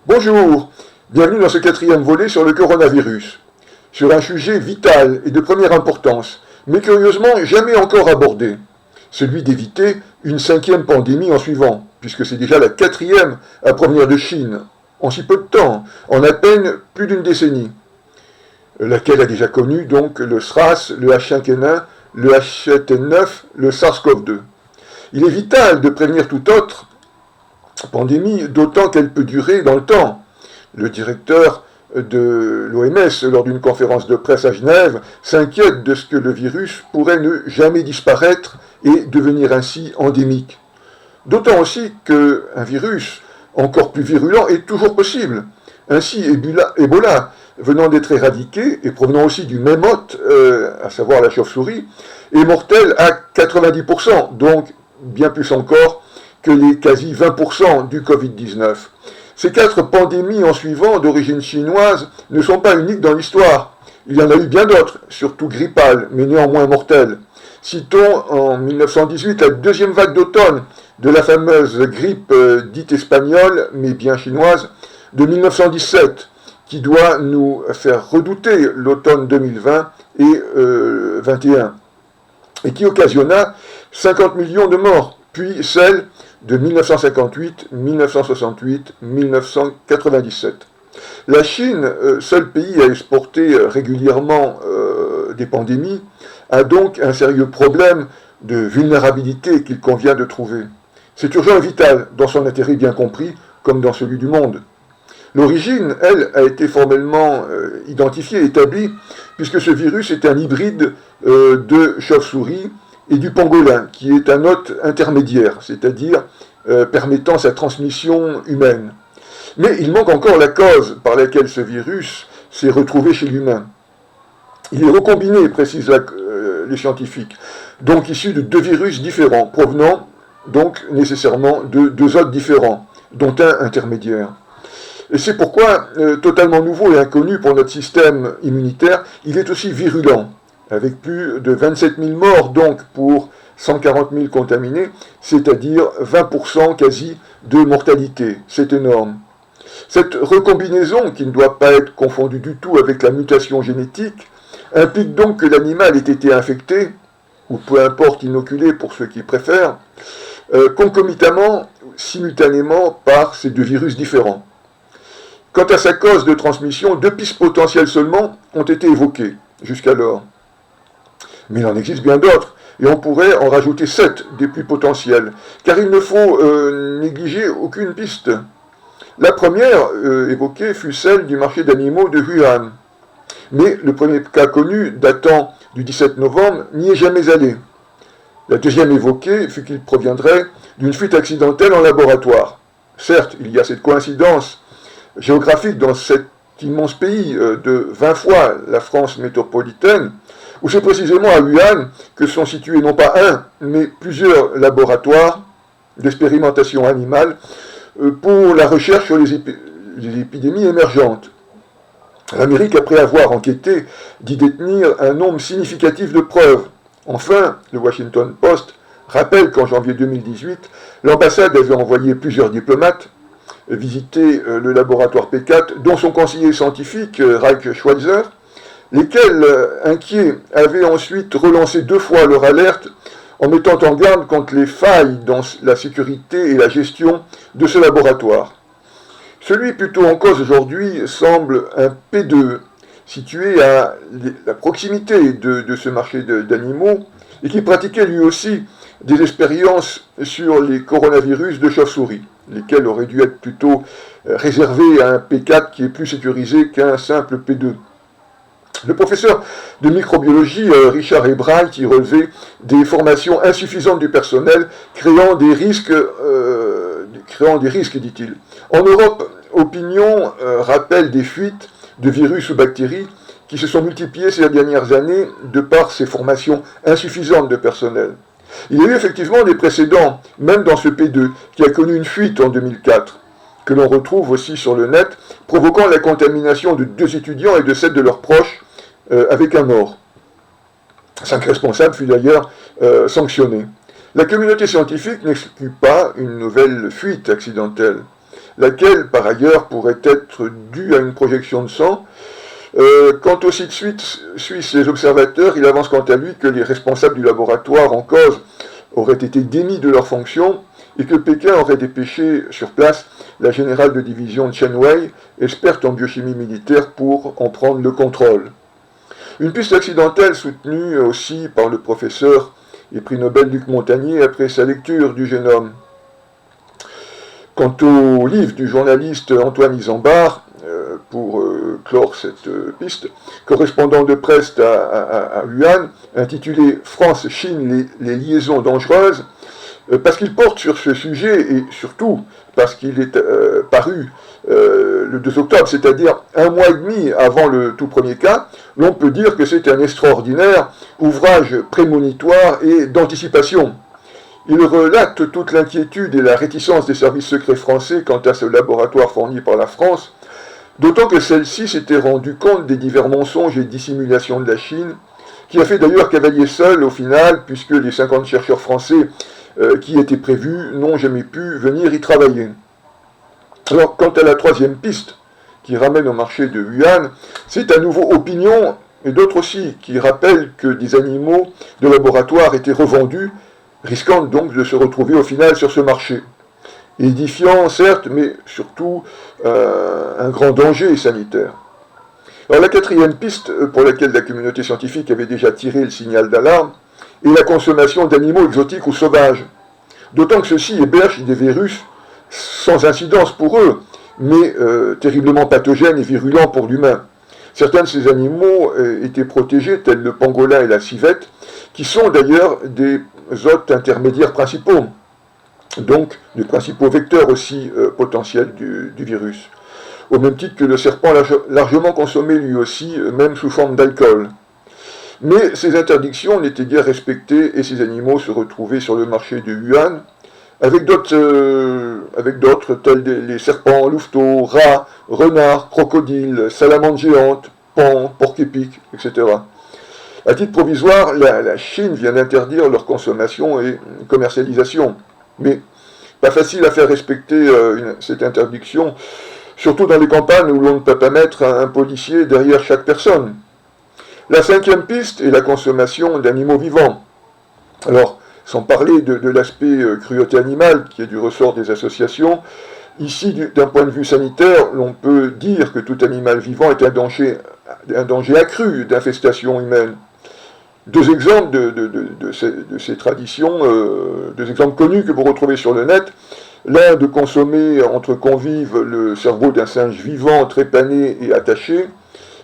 Bonjour, bienvenue dans ce quatrième volet sur le coronavirus, sur un sujet vital et de première importance, mais curieusement jamais encore abordé, celui d'éviter une cinquième pandémie en suivant, puisque c'est déjà la quatrième à provenir de Chine, en si peu de temps, en à peine plus d'une décennie, laquelle a déjà connu donc le SRAS, le H5N1, le H7N9, le SARS-CoV-2. Il est vital de prévenir toute autre pandémie, d'autant qu'elle peut durer dans le temps. Le directeur de l'OMS, lors d'une conférence de presse à Genève, s'inquiète de ce que le virus pourrait ne jamais disparaître et devenir ainsi endémique. D'autant aussi qu'un virus encore plus virulent est toujours possible. Ainsi, Ebola, venant d'être éradiqué et provenant aussi du même hôte, à savoir la chauve-souris, est mortel à 90%, donc bien plus encore que les quasi 20% du Covid-19. Ces 4 pandémies en suivant d'origine chinoise ne sont pas uniques dans l'histoire. Il y en a eu bien d'autres, surtout grippales, mais néanmoins mortelles. Citons en 1918 la deuxième vague d'automne de la fameuse grippe dite espagnole, mais bien chinoise, de 1917, qui doit nous faire redouter l'automne 2020 et 21, et qui occasionna 50 millions de morts, puis celle de 1958, 1968, 1997. La Chine, seul pays à exporter régulièrement des pandémies, a donc un sérieux problème de vulnérabilité qu'il convient de trouver. C'est urgent et vital, dans son intérêt bien compris, comme dans celui du monde. L'origine, elle, a été formellement identifiée, établie, puisque ce virus est un hybride de chauve-souris et du pangolin, qui est un hôte intermédiaire, c'est-à-dire permettant sa transmission humaine. Mais il manque encore la cause par laquelle ce virus s'est retrouvé chez l'humain. Il est recombiné, précisent les scientifiques, donc issu de 2 virus différents, provenant donc nécessairement de 2 hôtes différents, dont un intermédiaire. Et c'est pourquoi, totalement nouveau et inconnu pour notre système immunitaire, il est aussi virulent, avec plus de 27 000 morts donc pour 140 000 contaminés, c'est-à-dire 20% quasi de mortalité. C'est énorme. Cette recombinaison, qui ne doit pas être confondue du tout avec la mutation génétique, implique donc que l'animal ait été infecté, ou peu importe inoculé pour ceux qui préfèrent, concomitamment, simultanément par ces 2 virus différents. Quant à sa cause de transmission, 2 pistes potentielles seulement ont été évoquées jusqu'alors. Mais il en existe bien d'autres, et on pourrait en rajouter 7 des plus potentielles, car il ne faut négliger aucune piste. La première évoquée fut celle du marché d'animaux de Wuhan. Mais le premier cas connu, datant du 17 novembre, n'y est jamais allé. La deuxième évoquée fut qu'il proviendrait d'une fuite accidentelle en laboratoire. Certes, il y a cette coïncidence géographique dans cet immense pays de 20 fois la France métropolitaine, où c'est précisément à Wuhan que sont situés non pas un, mais plusieurs laboratoires d'expérimentation animale pour la recherche sur les épidémies émergentes. L'Amérique, après avoir enquêté, dit détenir un nombre significatif de preuves. Enfin, le Washington Post rappelle qu'en janvier 2018, l'ambassade avait envoyé plusieurs diplomates visiter le laboratoire P4, dont son conseiller scientifique, Ralph Schweitzer, lesquels, inquiets, avaient ensuite relancé 2 fois leur alerte en mettant en garde contre les failles dans la sécurité et la gestion de ce laboratoire. Celui plutôt en cause aujourd'hui semble un P2, situé à la proximité de ce marché d'animaux, et qui pratiquait lui aussi des expériences sur les coronavirus de chauve-souris, lesquels auraient dû être plutôt réservés à un P4 qui est plus sécurisé qu'un simple P2. Le professeur de microbiologie Richard Ebright y relevait des formations insuffisantes du personnel, créant des risques, dit-il. En Europe, Opinion rappelle des fuites de virus ou bactéries qui se sont multipliées ces dernières années de par ces formations insuffisantes de personnel. Il y a eu effectivement des précédents, même dans ce P2, qui a connu une fuite en 2004, que l'on retrouve aussi sur le net, provoquant la contamination de 2 étudiants et de 7 de leurs proches, avec un mort. 5 responsables furent d'ailleurs sanctionnés. La communauté scientifique n'exclut pas une nouvelle fuite accidentelle. laquelle, par ailleurs, pourrait être due à une projection de sang. Quant au site suisse Les Observateurs, il avance quant à lui que les responsables du laboratoire en cause auraient été démis de leurs fonctions et que Pékin aurait dépêché sur place la générale de division Chen Wei, experte en biochimie militaire, pour en prendre le contrôle. Une piste accidentelle soutenue aussi par le professeur et prix Nobel Luc Montagnier après sa lecture du génome. Quant au livre du journaliste Antoine Isambard, pour clore cette piste, correspondant de presse à Wuhan, intitulé France-Chine, les liaisons dangereuses, parce qu'il porte sur ce sujet et surtout parce qu'il est paru le 2 octobre, c'est-à-dire un mois et demi avant le tout premier cas, l'on peut dire que c'est un extraordinaire ouvrage prémonitoire et d'anticipation. Il relate toute l'inquiétude et la réticence des services secrets français quant à ce laboratoire fourni par la France, d'autant que celle-ci s'était rendue compte des divers mensonges et dissimulations de la Chine, qui a fait d'ailleurs cavalier seul au final, puisque les 50 chercheurs français qui étaient prévus n'ont jamais pu venir y travailler. Alors, quant à la troisième piste, qui ramène au marché de Wuhan, c'est à nouveau Opinion, et d'autres aussi, qui rappellent que des animaux de laboratoire étaient revendus, risquant donc de se retrouver au final sur ce marché. Édifiant, certes, mais surtout un grand danger sanitaire. Alors la quatrième piste, pour laquelle la communauté scientifique avait déjà tiré le signal d'alarme, est la consommation d'animaux exotiques ou sauvages. D'autant que ceux-ci hébergent des virus sans incidence pour eux, mais terriblement pathogènes et virulents pour l'humain. Certains de ces animaux étaient protégés, tels le pangolin et la civette, qui sont d'ailleurs des hôtes intermédiaires principaux, donc des principaux vecteurs aussi potentiels du virus. Au même titre que le serpent largement consommé lui aussi, même sous forme d'alcool. Mais ces interdictions n'étaient guère respectées et ces animaux se retrouvaient sur le marché de Wuhan, avec d'autres tels les serpents, louveteaux, rats, renards, crocodiles, salamandres géantes, paons, porcs-épics, etc. À titre provisoire, la Chine vient d'interdire leur consommation et commercialisation. Mais pas facile à faire respecter cette interdiction, surtout dans les campagnes où l'on ne peut pas mettre un policier derrière chaque personne. La cinquième piste est la consommation d'animaux vivants. Alors, sans parler de l'aspect cruauté animale, qui est du ressort des associations, ici, d'un point de vue sanitaire, l'on peut dire que tout animal vivant est un danger accru d'infestation humaine. Deux exemples de ces traditions, deux exemples connus que vous retrouvez sur le net. L'un de consommer entre convives le cerveau d'un singe vivant, trépané et attaché,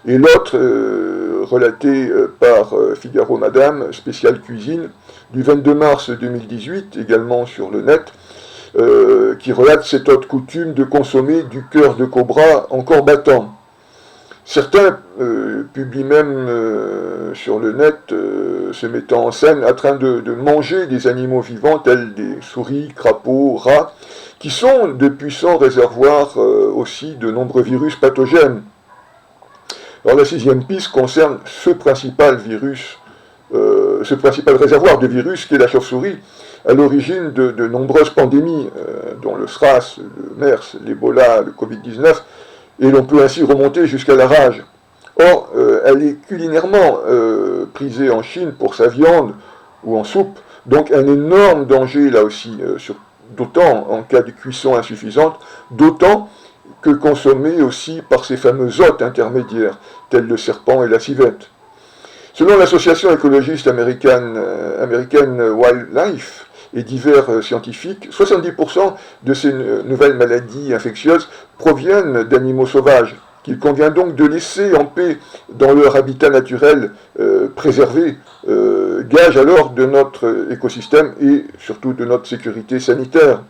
et l'autre, relaté par Figaro Madame, spéciale cuisine, du 22 mars 2018, également sur le net, qui relate cette autre coutume de consommer du cœur de cobra encore battant. Certains publient même sur le net se mettant en scène en train de manger des animaux vivants tels des souris, crapauds, rats, qui sont de puissants réservoirs aussi de nombreux virus pathogènes. Alors la sixième piste concerne ce principal réservoir de virus qui est la chauve-souris, à l'origine de nombreuses pandémies, dont le SRAS, le MERS, l'Ebola, le Covid-19, et l'on peut ainsi remonter jusqu'à la rage. Or, elle est culinairement prisée en Chine pour sa viande ou en soupe, donc un énorme danger là aussi, d'autant en cas de cuisson insuffisante, d'autant que consommée aussi par ces fameux hôtes intermédiaires, tels le serpent et la civette. Selon l'association écologiste américaine Wildlife et divers scientifiques, 70% de ces nouvelles maladies infectieuses proviennent d'animaux sauvages, qu'il convient donc de laisser en paix dans leur habitat naturel préservé, gage alors de notre écosystème et surtout de notre sécurité sanitaire.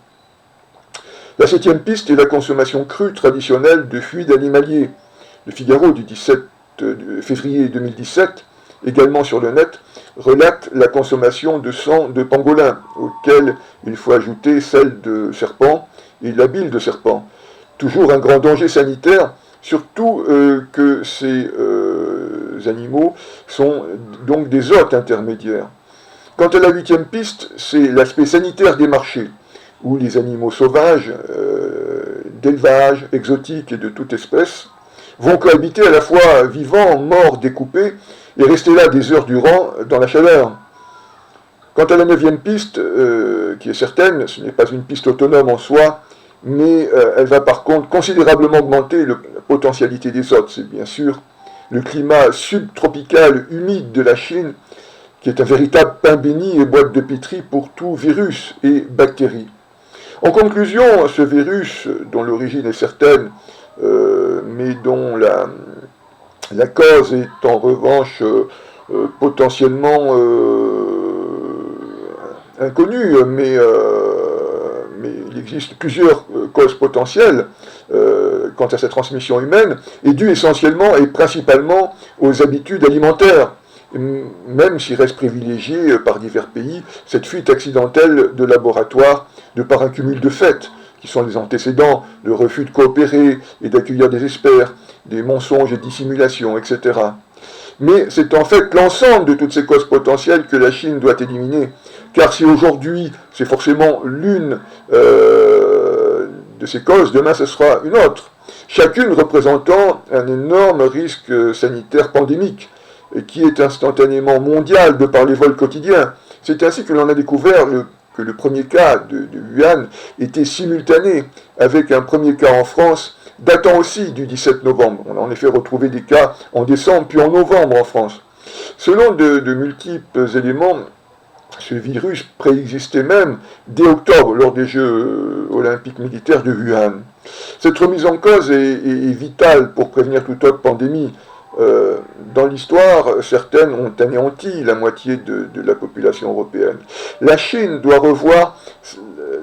La septième piste est la consommation crue traditionnelle de fluides animaliers. Le Figaro du 17 février 2017, également sur le net, relate la consommation de sang de pangolin, auquel il faut ajouter celle de serpent et la bile de serpent. Toujours un grand danger sanitaire, surtout que ces animaux sont donc des hôtes intermédiaires. Quant à la huitième piste, c'est l'aspect sanitaire des marchés, où les animaux sauvages d'élevage, exotiques et de toute espèce, vont cohabiter à la fois vivants, morts, découpés, et rester là des heures durant dans la chaleur. Quant à la 9e piste, qui est certaine, ce n'est pas une piste autonome en soi, mais elle va par contre considérablement augmenter la potentialité des autres. C'est bien sûr le climat subtropical humide de la Chine, qui est un véritable pain béni et boîte de pétri pour tout virus et bactéries. En conclusion, ce virus, dont l'origine est certaine, mais dont la cause est en revanche potentiellement inconnue, mais il existe plusieurs causes potentielles quant à sa transmission humaine, est due essentiellement et principalement aux habitudes alimentaires, même s'il reste privilégié par divers pays cette fuite accidentelle de laboratoire de par un cumul de faits, qui sont les antécédents, le refus de coopérer et d'accueillir des experts, des mensonges et dissimulations, etc. Mais c'est en fait l'ensemble de toutes ces causes potentielles que la Chine doit éliminer, car si aujourd'hui c'est forcément l'une de ces causes, demain ce sera une autre, chacune représentant un énorme risque sanitaire pandémique, et qui est instantanément mondial de par les vols quotidiens. C'est ainsi que l'on a découvert que le premier cas de Wuhan était simultané avec un premier cas en France, datant aussi du 17 novembre. On a en effet retrouvé des cas en décembre puis en novembre en France. Selon de multiples éléments, ce virus préexistait même dès octobre lors des Jeux olympiques militaires de Wuhan. Cette remise en cause est vitale pour prévenir toute autre pandémie. Dans l'histoire, certaines ont anéanti la moitié de la population européenne. La Chine doit revoir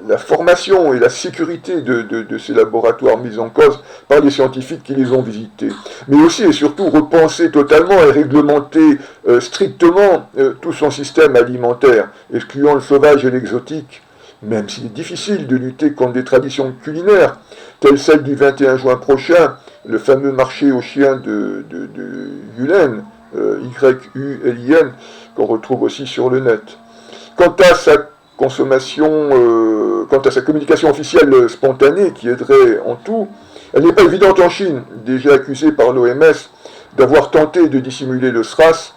la formation et la sécurité de ces laboratoires mis en cause par les scientifiques qui les ont visités. Mais aussi et surtout repenser totalement et réglementer strictement tout son système alimentaire, excluant le sauvage et l'exotique, même s'il est difficile de lutter contre des traditions culinaires, telles celles du 21 juin prochain, le fameux marché aux chiens de Yulin, Y-U-L-I-N, qu'on retrouve aussi sur le net. Quant à sa consommation, quant à sa communication officielle spontanée, qui aiderait en tout, elle n'est pas évidente en Chine, déjà accusée par l'OMS d'avoir tenté de dissimuler le SRAS,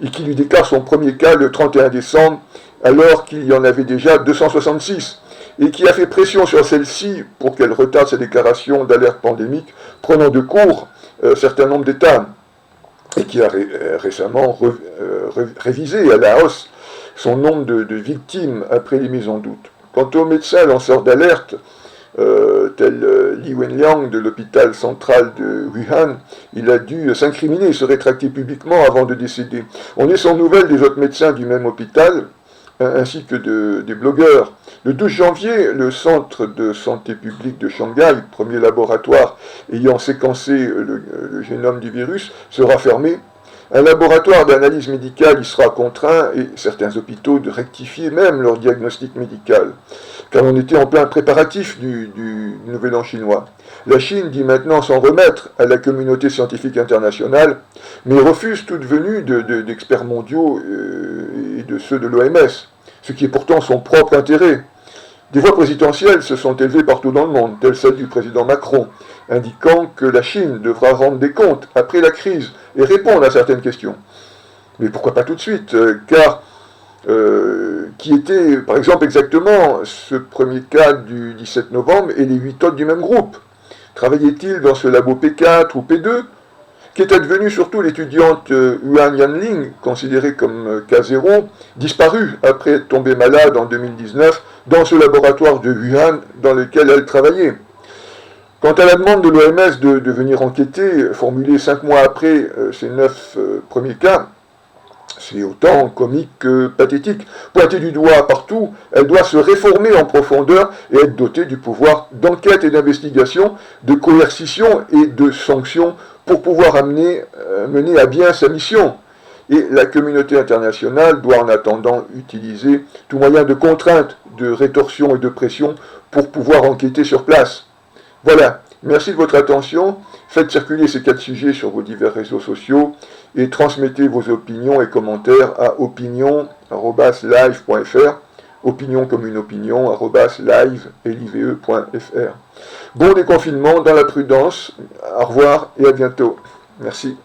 et qui lui déclare son premier cas le 31 décembre, alors qu'il y en avait déjà 266, et qui a fait pression sur celle-ci pour qu'elle retarde sa déclaration d'alerte pandémique, prenant de court un certain nombre d'États, et qui a récemment révisé à la hausse son nombre de victimes après les mises en doute. Quant aux médecins lanceurs d'alerte, tel Li Wenliang de l'hôpital central de Wuhan, il a dû s'incriminer et se rétracter publiquement avant de décéder. On est sans nouvelles des autres médecins du même hôpital, ainsi que des blogueurs. Le 12 janvier, le Centre de santé publique de Shanghai, premier laboratoire ayant séquencé le génome du virus, sera fermé. Un laboratoire d'analyse médicale y sera contraint, et certains hôpitaux de rectifier même leur diagnostic médical, car on était en plein préparatif du Nouvel An chinois. La Chine dit maintenant s'en remettre à la communauté scientifique internationale, mais refuse toute venue d'experts mondiaux et de ceux de l'OMS, ce qui est pourtant son propre intérêt. Des voix présidentielles se sont élevées partout dans le monde, telle celle du président Macron, indiquant que la Chine devra rendre des comptes après la crise et répondre à certaines questions. Mais pourquoi pas tout de suite, car qui était, par exemple, exactement ce premier cas du 17 novembre et les 8 autres du même groupe? Travaillait-il dans ce labo P4 ou P2? Qu'est advenue surtout l'étudiante Huan Yanling, considérée comme cas zéro, disparue après être tombée malade en 2019 dans ce laboratoire de Wuhan dans lequel elle travaillait? Quant à la demande de l'OMS de venir enquêter, formulée 5 mois après ces 9 premiers cas, c'est autant comique que pathétique. Pointée du doigt partout, elle doit se réformer en profondeur et être dotée du pouvoir d'enquête et d'investigation, de coercition et de sanction pour pouvoir mener à bien sa mission. Et la communauté internationale doit en attendant utiliser tout moyen de contrainte, de rétorsion et de pression pour pouvoir enquêter sur place. Voilà, merci de votre attention. Faites circuler ces 4 sujets sur vos divers réseaux sociaux et transmettez vos opinions et commentaires à opinion@live.fr opinion comme une opinion, @live.fr. Bon déconfinement dans la prudence. Au revoir et à bientôt. Merci.